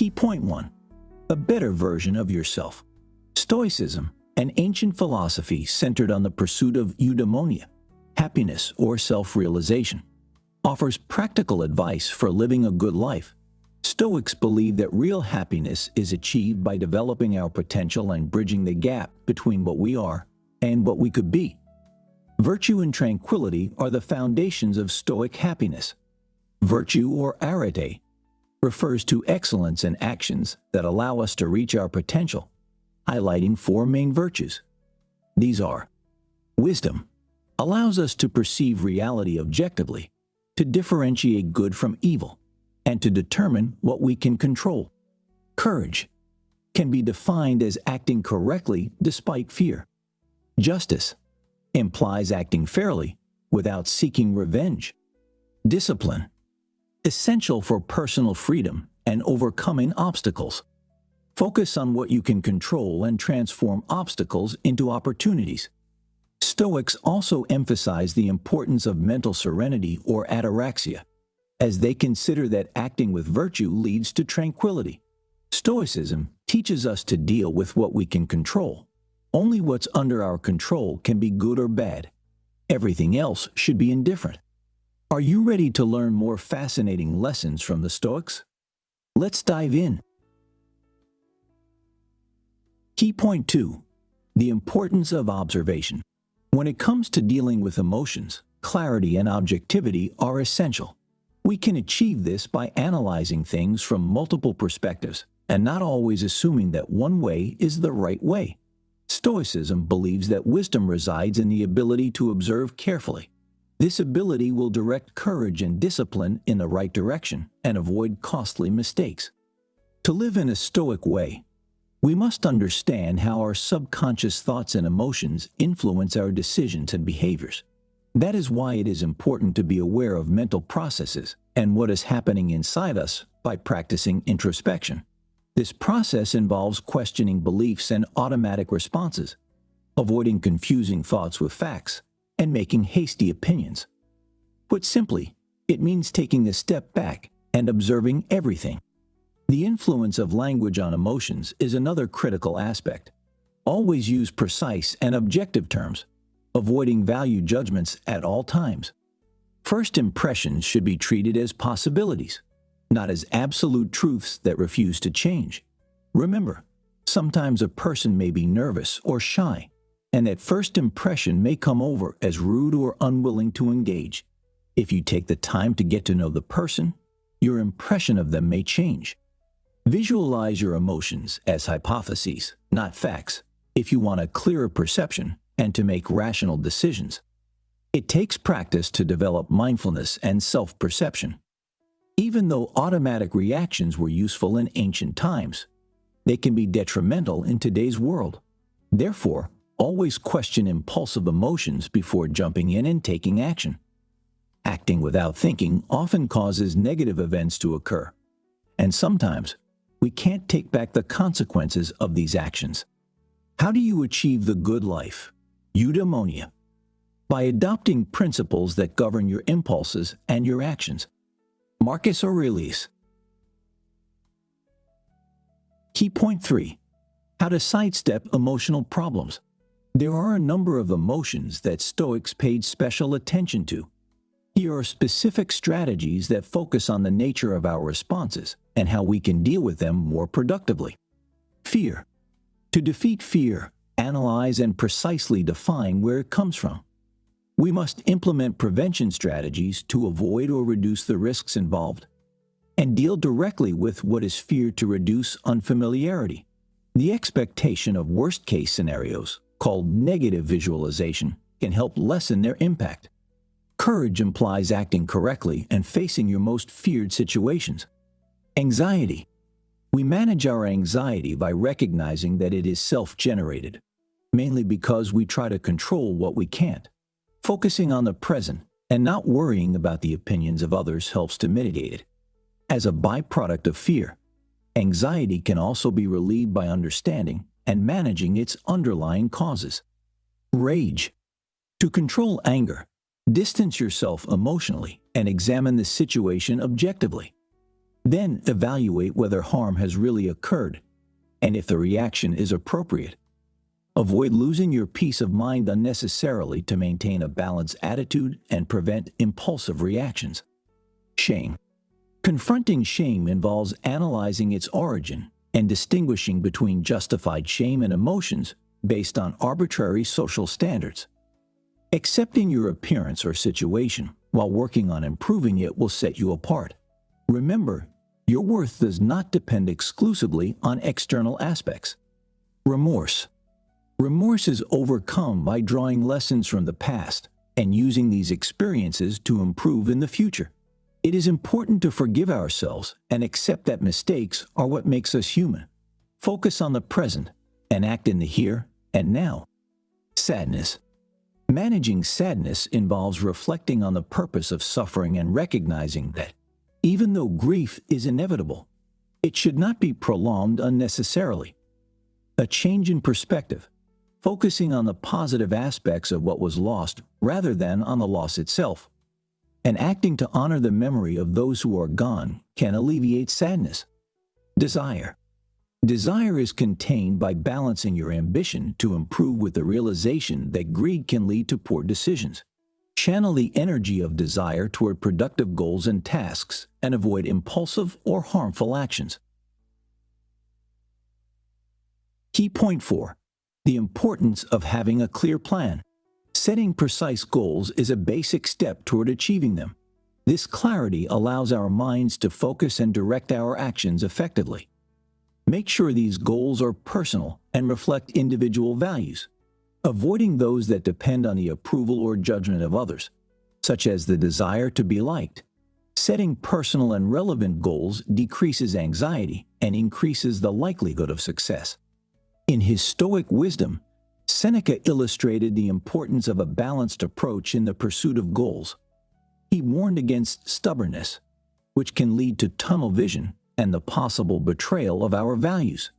Key point 1. A better version of yourself. Stoicism, an ancient philosophy centered on the pursuit of eudaimonia, happiness or self-realization, offers practical advice for living a good life. Stoics believe that real happiness is achieved by developing our potential and bridging the gap between what we are and what we could be. Virtue and tranquility are the foundations of Stoic happiness. Virtue, or arete, refers to excellence in actions that allow us to reach our potential, highlighting four main virtues. These are: wisdom, allows us to perceive reality objectively, to differentiate good from evil, and to determine what we can control. Courage can be defined as acting correctly despite fear. Justice implies acting fairly without seeking revenge. Discipline, essential for personal freedom and overcoming obstacles. Focus on what you can control and transform obstacles into opportunities. Stoics also emphasize the importance of mental serenity, or ataraxia, as they consider that acting with virtue leads to tranquility. Stoicism teaches us to deal with what we can control. Only what's under our control can be good or bad. Everything else should be indifferent. Are you ready to learn more fascinating lessons from the Stoics? Let's dive in. Key point 2. The importance of observation. When it comes to dealing with emotions, clarity and objectivity are essential. We can achieve this by analyzing things from multiple perspectives and not always assuming that one way is the right way. Stoicism believes that wisdom resides in the ability to observe carefully. This ability will direct courage and discipline in the right direction and avoid costly mistakes. To live in a Stoic way, we must understand how our subconscious thoughts and emotions influence our decisions and behaviors. That is why it is important to be aware of mental processes and what is happening inside us by practicing introspection. This process involves questioning beliefs and automatic responses, avoiding confusing thoughts with facts, and making hasty opinions. Put simply, it means taking a step back and observing everything. The influence of language on emotions is another critical aspect. Always use precise and objective terms, avoiding value judgments at all times. First impressions should be treated as possibilities, not as absolute truths that refuse to change. Remember, sometimes a person may be nervous or shy, and that first impression may come over as rude or unwilling to engage. If you take the time to get to know the person, your impression of them may change. Visualize your emotions as hypotheses, not facts, if you want a clearer perception and to make rational decisions. It takes practice to develop mindfulness and self-perception. Even though automatic reactions were useful in ancient times, they can be detrimental in today's world. Therefore, always question impulsive emotions before jumping in and taking action. Acting without thinking often causes negative events to occur, and sometimes we can't take back the consequences of these actions. How do you achieve the good life? Eudaimonia. By adopting principles that govern your impulses and your actions. Marcus Aurelius. Key point 3. How to sidestep emotional problems. There are a number of emotions that Stoics paid special attention to. Here are specific strategies that focus on the nature of our responses and how we can deal with them more productively. Fear. To defeat fear, analyze and precisely define where it comes from. We must implement prevention strategies to avoid or reduce the risks involved, and deal directly with what is feared to reduce unfamiliarity. The expectation of worst-case scenarios, called negative visualization, can help lessen their impact. Courage implies acting correctly and facing your most feared situations. Anxiety. We manage our anxiety by recognizing that it is self-generated, mainly because we try to control what we can't. Focusing on the present and not worrying about the opinions of others helps to mitigate it. As a byproduct of fear, anxiety can also be relieved by understanding and managing its underlying causes. Rage. To control anger, distance yourself emotionally and examine the situation objectively. Then evaluate whether harm has really occurred and if the reaction is appropriate. Avoid losing your peace of mind unnecessarily to maintain a balanced attitude and prevent impulsive reactions. Shame. Confronting shame involves analyzing its origin and distinguishing between justified shame and emotions based on arbitrary social standards. Accepting your appearance or situation while working on improving it will set you apart. Remember, your worth does not depend exclusively on external aspects. Remorse. Remorse is overcome by drawing lessons from the past and using these experiences to improve in the future. It is important to forgive ourselves and accept that mistakes are what makes us human. Focus on the present and act in the here and now. Sadness. Managing sadness involves reflecting on the purpose of suffering and recognizing that, even though grief is inevitable, it should not be prolonged unnecessarily. A change in perspective, focusing on the positive aspects of what was lost rather than on the loss itself, and acting to honor the memory of those who are gone can alleviate sadness. Desire. Desire is contained by balancing your ambition to improve with the realization that greed can lead to poor decisions. Channel the energy of desire toward productive goals and tasks and avoid impulsive or harmful actions. Key point 4. The importance of having a clear plan. Setting precise goals is a basic step toward achieving them. This clarity allows our minds to focus and direct our actions effectively. Make sure these goals are personal and reflect individual values, avoiding those that depend on the approval or judgment of others, such as the desire to be liked. Setting personal and relevant goals decreases anxiety and increases the likelihood of success. In his Stoic wisdom, Seneca illustrated the importance of a balanced approach in the pursuit of goals. He warned against stubbornness, which can lead to tunnel vision and the possible betrayal of our values.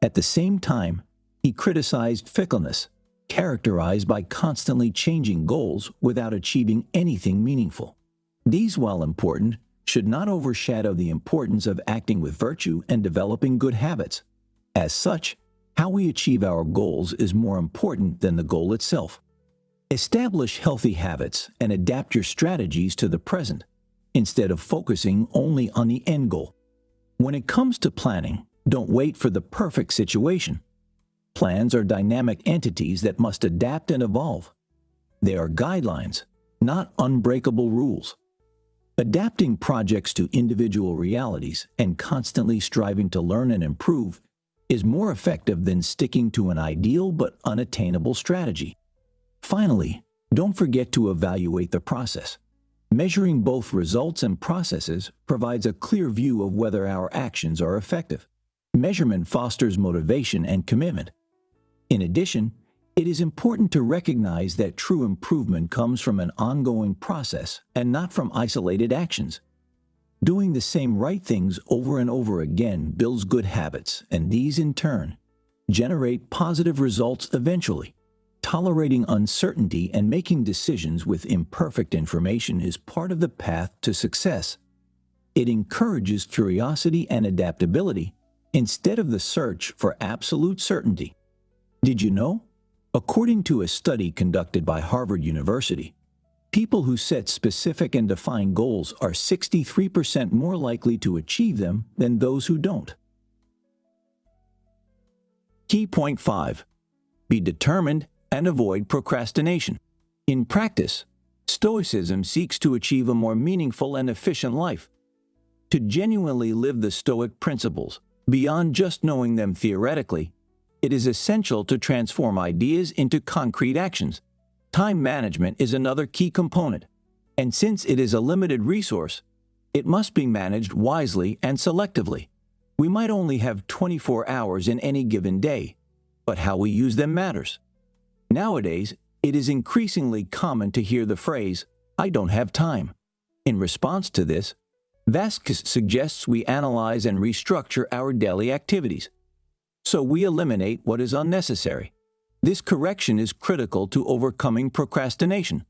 At the same time, he criticized fickleness, characterized by constantly changing goals without achieving anything meaningful. These, while important, should not overshadow the importance of acting with virtue and developing good habits. As such, how we achieve our goals is more important than the goal itself. Establish healthy habits and adapt your strategies to the present, instead of focusing only on the end goal. When it comes to planning, don't wait for the perfect situation. Plans are dynamic entities that must adapt and evolve. They are guidelines, not unbreakable rules. Adapting projects to individual realities and constantly striving to learn and improve is more effective than sticking to an ideal but unattainable strategy. Finally, don't forget to evaluate the process. Measuring both results and processes provides a clear view of whether our actions are effective. Measurement fosters motivation and commitment. In addition, it is important to recognize that true improvement comes from an ongoing process and not from isolated actions. Doing the same right things over and over again builds good habits, and these, in turn, generate positive results eventually. Tolerating uncertainty and making decisions with imperfect information is part of the path to success. It encourages curiosity and adaptability instead of the search for absolute certainty. Did you know? According to a study conducted by Harvard University, people who set specific and defined goals are 63% more likely to achieve them than those who don't. Key point 5. Be determined and avoid procrastination. In practice, Stoicism seeks to achieve a more meaningful and efficient life. To genuinely live the Stoic principles, beyond just knowing them theoretically, it is essential to transform ideas into concrete actions. Time management is another key component, and since it is a limited resource, it must be managed wisely and selectively. We might only have 24 hours in any given day, but how we use them matters. Nowadays, it is increasingly common to hear the phrase, "I don't have time." In response to this, Vasquez suggests we analyze and restructure our daily activities, so we eliminate what is unnecessary. This correction is critical to overcoming procrastination,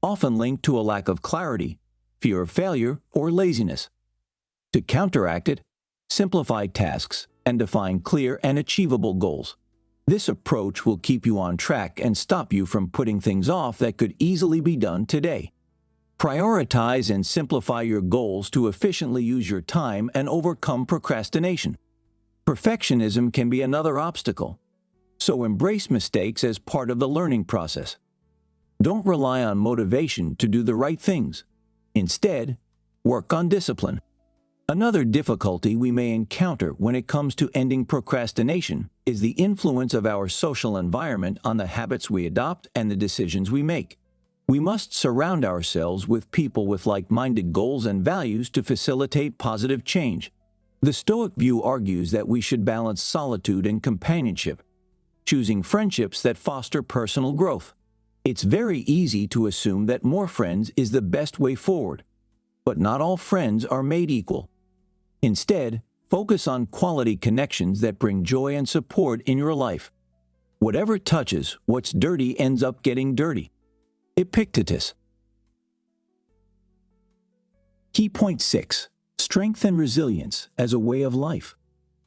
often linked to a lack of clarity, fear of failure, or laziness. To counteract it, simplify tasks and define clear and achievable goals. This approach will keep you on track and stop you from putting things off that could easily be done today. Prioritize and simplify your goals to efficiently use your time and overcome procrastination. Perfectionism can be another obstacle, so embrace mistakes as part of the learning process. Don't rely on motivation to do the right things. Instead, work on discipline. Another difficulty we may encounter when it comes to ending procrastination is the influence of our social environment on the habits we adopt and the decisions we make. We must surround ourselves with people with like-minded goals and values to facilitate positive change. The Stoic view argues that we should balance solitude and companionship, choosing friendships that foster personal growth. It's very easy to assume that more friends is the best way forward, but not all friends are made equal. Instead, focus on quality connections that bring joy and support in your life. Whatever touches what's dirty ends up getting dirty. Epictetus. Key point 6. Strength and resilience as a way of life.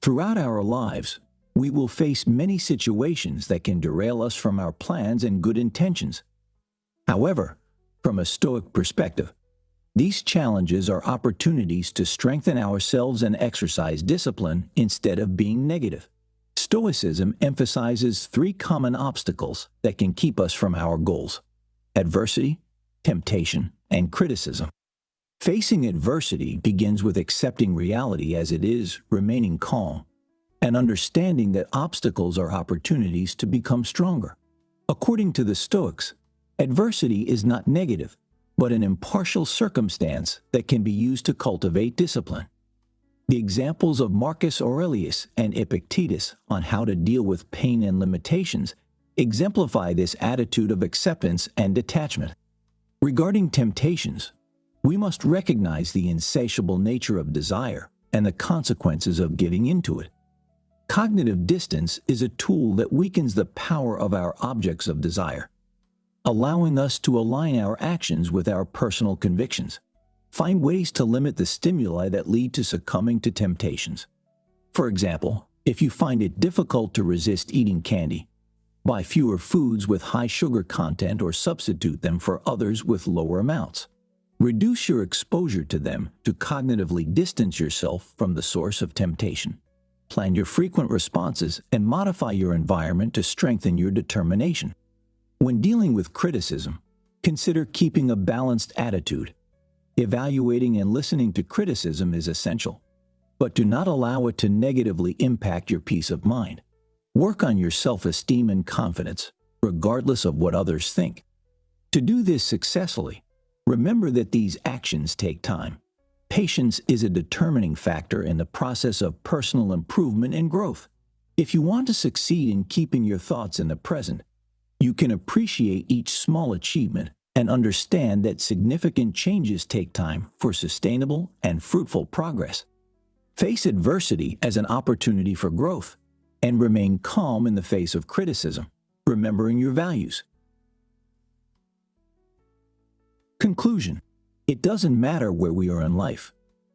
Throughout our lives, we will face many situations that can derail us from our plans and good intentions. However, from a Stoic perspective, these challenges are opportunities to strengthen ourselves and exercise discipline instead of being negative. Stoicism emphasizes 3 common obstacles that can keep us from our goals: adversity, temptation, and criticism. Facing adversity begins with accepting reality as it is, remaining calm, and understanding that obstacles are opportunities to become stronger. According to the Stoics, adversity is not negative, but an impartial circumstance that can be used to cultivate discipline. The examples of Marcus Aurelius and Epictetus on how to deal with pain and limitations exemplify this attitude of acceptance and detachment. Regarding temptations, we must recognize the insatiable nature of desire and the consequences of giving into it. Cognitive distance is a tool that weakens the power of our objects of desire, allowing us to align our actions with our personal convictions. Find ways to limit the stimuli that lead to succumbing to temptations. For example, if you find it difficult to resist eating candy, buy fewer foods with high sugar content or substitute them for others with lower amounts. Reduce your exposure to them to cognitively distance yourself from the source of temptation. Plan your frequent responses and modify your environment to strengthen your determination. When dealing with criticism, consider keeping a balanced attitude. Evaluating and listening to criticism is essential, but do not allow it to negatively impact your peace of mind. Work on your self-esteem and confidence, regardless of what others think. To do this successfully, remember that these actions take time. Patience is a determining factor in the process of personal improvement and growth. If you want to succeed in keeping your thoughts in the present, you can appreciate each small achievement and understand that significant changes take time for sustainable and fruitful progress. Face adversity as an opportunity for growth and remain calm in the face of criticism, remembering your values. Conclusion: it doesn't matter where we are in life.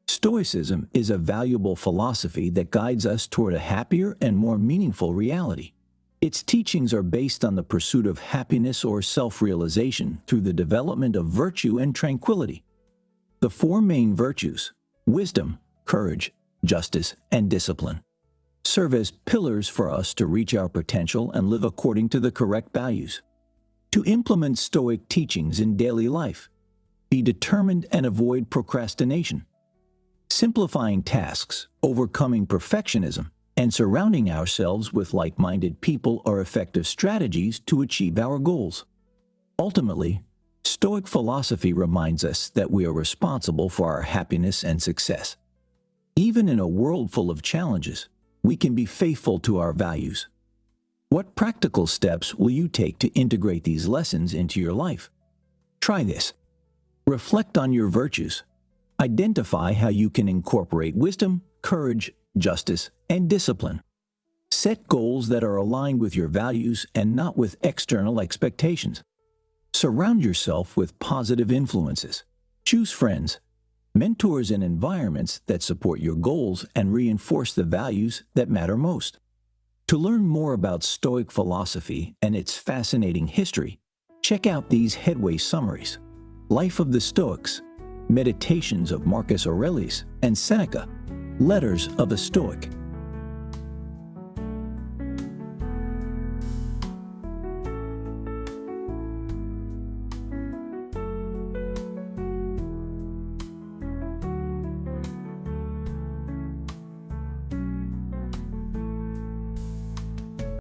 Stoicism is a valuable philosophy that guides us toward a happier and more meaningful reality. Its teachings are based on the pursuit of happiness or self-realization through the development of virtue and tranquility. The 4 main virtues, wisdom, courage, justice, and discipline, serve as pillars for us to reach our potential and live according to the correct values. To implement Stoic teachings in daily life, be determined and avoid procrastination. Simplifying tasks, overcoming perfectionism, and surrounding ourselves with like-minded people are effective strategies to achieve our goals. Ultimately, Stoic philosophy reminds us that we are responsible for our happiness and success. Even in a world full of challenges, we can be faithful to our values. What practical steps will you take to integrate these lessons into your life? Try this. Reflect on your virtues. Identify how you can incorporate wisdom, courage, justice, and discipline. Set goals that are aligned with your values and not with external expectations. Surround yourself with positive influences. Choose friends, mentors and environments that support your goals and reinforce the values that matter most. To learn more about Stoic philosophy and its fascinating history, check out these headway summaries: Life of the Stoics, Meditations of Marcus Aurelius and Seneca, Letters of a Stoic,